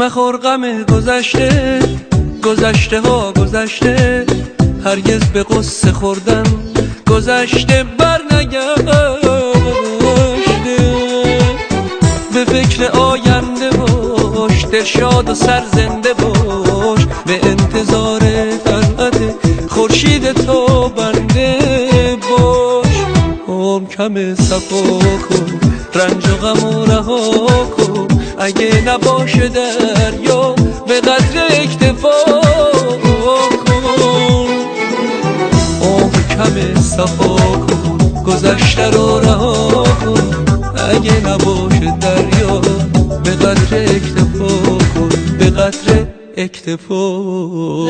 مخور غم گذشته، گذشته ها گذشته، هرگز به قصه خوردن گذشته بر نگشته. به فکر آینده باش، دلشاد و سرزنده باش، به انتظار طلعت خورشید تو بنده باش. عمر کم صفا کن، رنج و غم رها کن، اگه نباشه دریا به قدر اکتفا کن. عمر کم صفا کن، گذشته رو رها کن، اگه نباشه دریا به قدر اکتفا کن، به قدر اکتفا.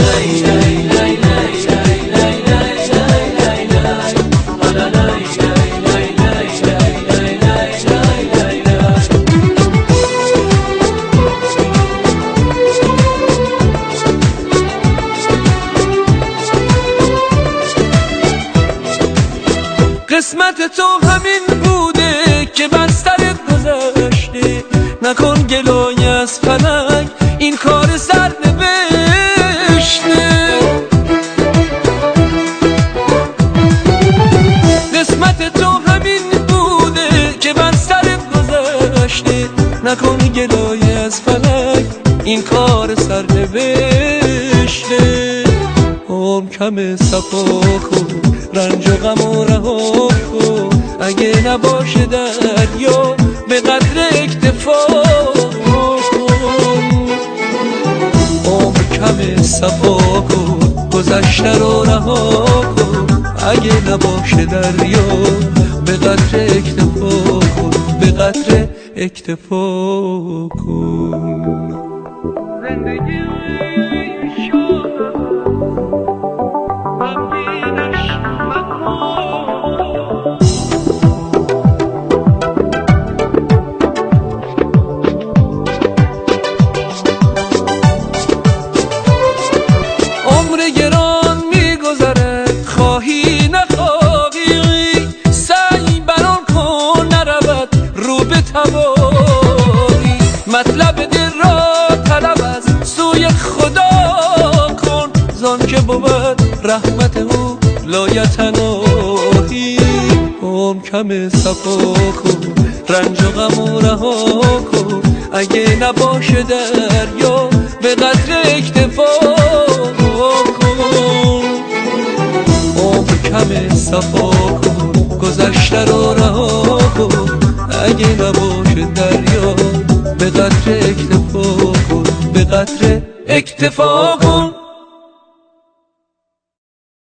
قسمت تو همین بوده که بر سرت گذشته، نکن گلای از فلک، این کار سر نوشته. قسمت تو همین بوده که بر سرت گذشته، نکن گلای از فلک، این کار سر نوشته. عمر کم صفا کن، رنج و غم رها کن، اگه نباشه دریا به قدر اکتفا کن. عمر کم صفا کن، گذشته رو رها کن، اگه نباشه دریا به قدر اکتفا کن، به قدر اکتفا کن. زندگی گران میگذره، خواهی نخواهی، سعی بران کن نرود رو به تباهی. مطلب دل را طلب از سوی خدا کن، زان که بود رحمت او لایتناهی. عمر کم صفا کن، رنج و غم رها کن، اگه نباشه دریا به قدر اکتفا کن. عمر کم صفا کن، گذشته رو رها کن، اگه نباشه دریا به قدر اکتفا کن، به قدر اکتفا کن.